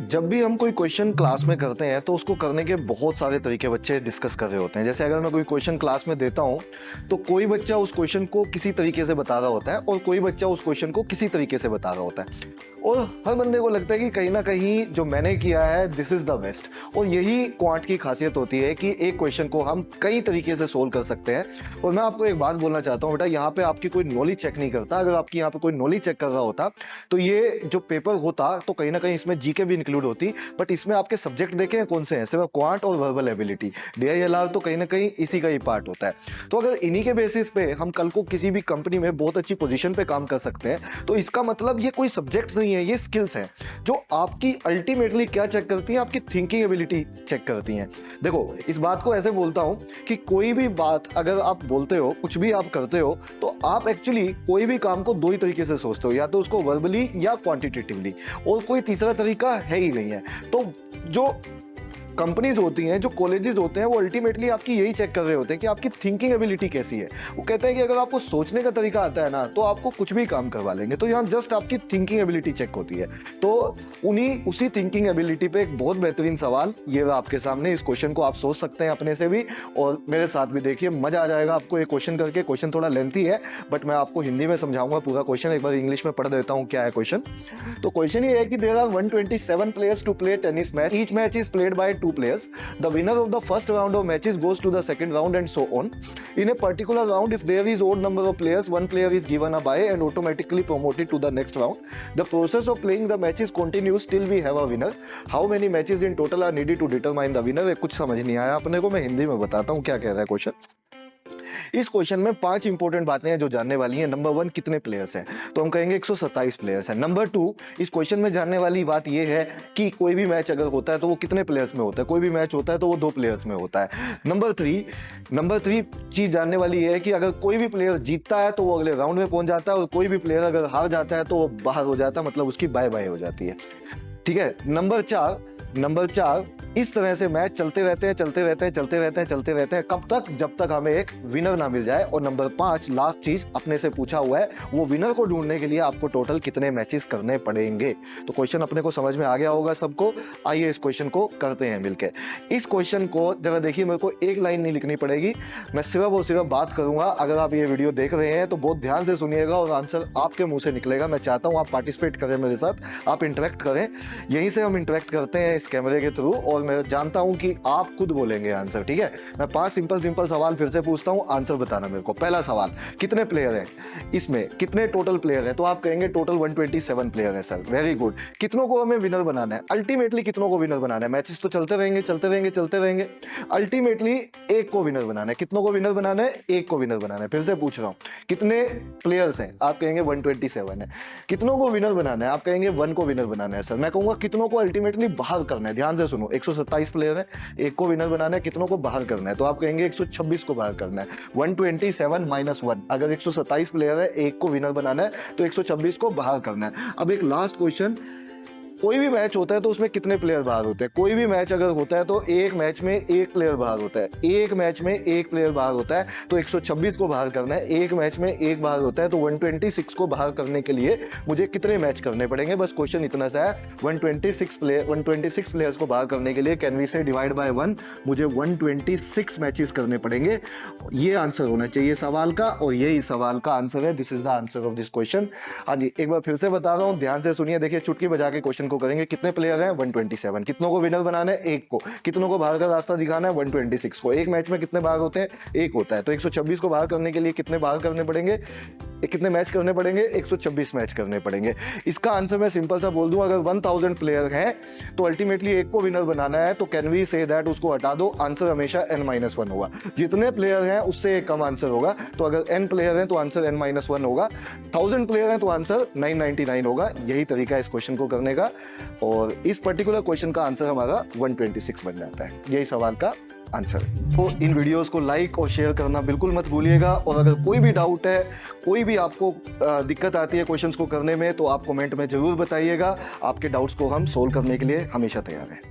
जब भी हम कोई क्वेश्चन क्लास में करते हैं तो उसको करने के बहुत सारे तरीके बच्चे डिस्कस कर रहे होते हैं। जैसे अगर मैं कोई क्वेश्चन क्लास में देता हूं तो कोई बच्चा उस क्वेश्चन को किसी तरीके से बता रहा होता है और कोई बच्चा उस क्वेश्चन को किसी तरीके से बता रहा होता है और हर बंदे को लगता है कि कहीं ना कहीं जो मैंने किया है दिस इज द बेस्ट। और यही क्वांट की खासियत होती है कि एक क्वेश्चन को हम कई तरीके से सोल्व कर सकते हैं। और मैं आपको एक बात बोलना चाहता हूँ बेटा, यहाँ पे आपकी कोई नॉलेज चेक नहीं करता। अगर आपकी यहाँ पे कोई नॉलेज चेक कर रहा होता तो ये जो पेपर होता तो कहीं ना कहीं इसमें जीके भी इंक्लूड होती, बट इसमें आपके सब्जेक्ट देखे हैं कौन से हैं, सिर्फ क्वांट और वर्बल एबिलिटी। DILR तो कहीं ना कहीं इसी का ही पार्ट होता है। तो अगर इन्हीं के बेसिस पे हम कल को किसी भी कंपनी में बहुत अच्छी पोजीशन पे काम कर सकते हैं तो इसका मतलब ये कोई सब्जेक्ट्स नहीं है, ये स्किल्स हैं जो आपकी अल्टीमेटली क्या चेक करती हैं, आपकी थिंकिंग एबिलिटी चेक करती हैं। देखो, इस बात को ऐसे बोलता हूं कि कोई भी बात अगर आप बोलते हो, कुछ भी आप करते हो, तो आप एक्चुअली कोई भी काम को दो ही तरीके से सोचते हो, या तो उसको वर्बली या क्वांटिटेटिवली, और कोई तीसरा तरीका है ही नहीं है। तो जो कंपनीज होती हैं, जो कॉलेजेस होते हैं, वो अल्टीमेटली आपकी यही चेक कर रहे होते हैं कि आपकी थिंकिंग एबिलिटी कैसी है। वो कहते हैं कि अगर आपको सोचने का तरीका आता है ना तो आपको कुछ भी काम करवा लेंगे। तो यहाँ जस्ट आपकी थिंकिंग एबिलिटी चेक होती है। तो उसी थिंकिंग एबिलिटी पे एक बहुत बेहतरीन सवाल ये रहा आपके सामने। इस क्वेश्चन को आप सोच सकते हैं अपने से भी और मेरे साथ भी, देखिए मजा आ जाएगा आपको ये क्वेश्चन करके। क्वेश्चन थोड़ा लेंथी है बट मैं आपको हिंदी में समझाऊंगा पूरा क्वेश्चन। एक बार इंग्लिश में पढ़ देता हूँ क्या है क्वेश्चन। तो क्वेश्चन ये है कि there are 127 players to play tennis match, each match is played by 2 players. The winner of the first round of matches goes to the second round and so on. In a particular round, if there is odd number of players, one player is given a bye and automatically promoted to the next round. The process of playing the matches continues till we have a winner. How many matches in total are needed to determine the winner? कुछ समझ नहीं आया अपने को, मैं हिंदी में बताता हूँ क्या कह रहा है क्वेश्चन। इस क्वेश्चन में 5 इंपॉर्टेंट बातें हैं जो जानने वाली हैं। नंबर 1, कितने प्लेयर्स हैं, तो हम कहेंगे 127 प्लेयर्स हैं। नंबर 2, इस क्वेश्चन में जानने वाली बात यह है कि कोई भी मैच अगर होता है तो वो कितने प्लेयर्स में होता है, कोई भी मैच होता है तो वो 2 प्लेयर्स में होता है। नंबर 3 चीज जानने वाली है कि अगर कोई भी प्लेयर जीतता है तो वो अगले राउंड में पहुंच जाता है और कोई भी प्लेयर अगर हार जाता है तो वो बाहर हो जाता है, मतलब उसकी बाय बाय हो जाती है। ठीक है। नंबर 4, इस तरह से मैच चलते रहते हैं कब तक, जब तक हमें एक विनर ना मिल जाए। और नंबर 5 लास्ट चीज अपने से पूछा हुआ है, वो विनर को ढूंढने के लिए आपको टोटल कितने मैचेस करने पड़ेंगे। तो क्वेश्चन अपने को समझ में आ गया होगा सबको। आइए इस क्वेश्चन को करते हैं मिलके। इस क्वेश्चन को जरा देखिए, मेरे को एक लाइन नहीं लिखनी पड़ेगी, मैं सिर्फ और सिर्फ बात करूंगा। अगर आप ये वीडियो देख रहे हैं तो बहुत ध्यान से सुनिएगा और आंसर आपके मुंह से निकलेगा। मैं चाहता हूं आप पार्टिसिपेट करें मेरे साथ, आप इंटरेक्ट करें। यहीं से हम इंटरेक्ट करते हैं इस कैमरे के थ्रू और मैं जानता हूं कि आप खुद बोलेंगे आंसर। ठीक है। मैं 5 सिंपल सवाल फिर से पूछता हूं, आंसर बताना मेरे को। पहला सवाल, कितने प्लेयर हैं, इसमें कितने टोटल प्लेयर हैं, तो आप कहेंगे टोटल 127 प्लेयर है सर। Very good. कितनों को हमें विनर बनाना है, अल्टीमेटली कितनों को विनर बनाना है। मैचेस तो चलते रहेंगे, अल्टीमेटली एक को विनर बनाना है। कितनों को विनर बनाना है, एक को विनर बनाना है। फिर से पूछ रहा हूं, कितने प्लेयर्स हैं, आप कहेंगे 127 है। कितनों को विनर बनाना है, आप कहेंगे 1 को विनर बनाना है सर। मैं कहूंगा कितनों को अल्टीमेटली बाहर करना है। ध्यान से सुनो, 127 प्लेयर है, एक को विनर बनाना है, कितनों को बाहर करना है, तो आप कहेंगे 126 को बाहर करना है। 127 - 1, अगर 127 प्लेयर है, एक को विनर बनाना है तो 126 को बाहर करना है। अब एक लास्ट क्वेश्चन, कोई भी मैच होता है तो उसमें कितने प्लेयर बाहर होते हैं। कोई भी मैच अगर होता है तो एक मैच में एक प्लेयर बाहर होता है, एक मैच में एक प्लेयर बाहर होता है तो 126 को बाहर करना है। एक मैच में एक बाहर होता है तो 126 को बाहर करने के लिए मुझे कितने मैच करने पड़ेंगे। बस क्वेश्चन इतना सा है। 126 प्लेयर्स को बाहर करने के लिए कैन वी से डिवाइड बाय 1, मुझे 126 मैचेस करने पड़ेंगे। ये आंसर होना चाहिए सवाल का और यही सवाल का आंसर है। This is the answer of this question. हाँ जी, एक बार फिर से बता रहा हूँ, ध्यान से सुनिए। देखिए, चुटकी बजा के क्वेश्चन को करेंगे। कितने प्लेयर हैं, 127। कितनों को विनर बनाना है, एक को। कितनों को बाहर का रास्ता दिखाना है, 126 को। एक मैच में कितने बाहर होते हैं, एक होता है। तो 126 को बाहर करने के लिए कितने बाहर करने पड़ेंगे, कितने मैच करने पड़ेंगे, 126 मैच करने पड़ेंगे। इसका आंसर मैं सिंपल सा बोल दूं, अगर 1000 प्लेयर हैं तो अल्टीमेटली एक को विनर बनाना है तो कैन वी से दैट, उसको हटा दो, आंसर हमेशा n-1 होगा। जितने प्लेयर हैं उससे एक कम आंसर होगा। तो अगर n प्लेयर हैं तो आंसर n-1 होगा, 1000 प्लेयर हैं तो आंसर 999 होगा। यही तरीका है इस क्वेश्चन को करने का और इस पर्टिकुलर क्वेश्चन का आंसर हमारा 126 बन जाता है। यही सवाल का आंसर। तो इन वीडियोस को लाइक और शेयर करना बिल्कुल मत भूलिएगा और अगर कोई भी डाउट है, कोई भी आपको दिक्कत आती है क्वेश्चंस को करने में तो आप कमेंट में जरूर बताइएगा। आपके डाउट्स को हम सोल्व करने के लिए हमेशा तैयार हैं।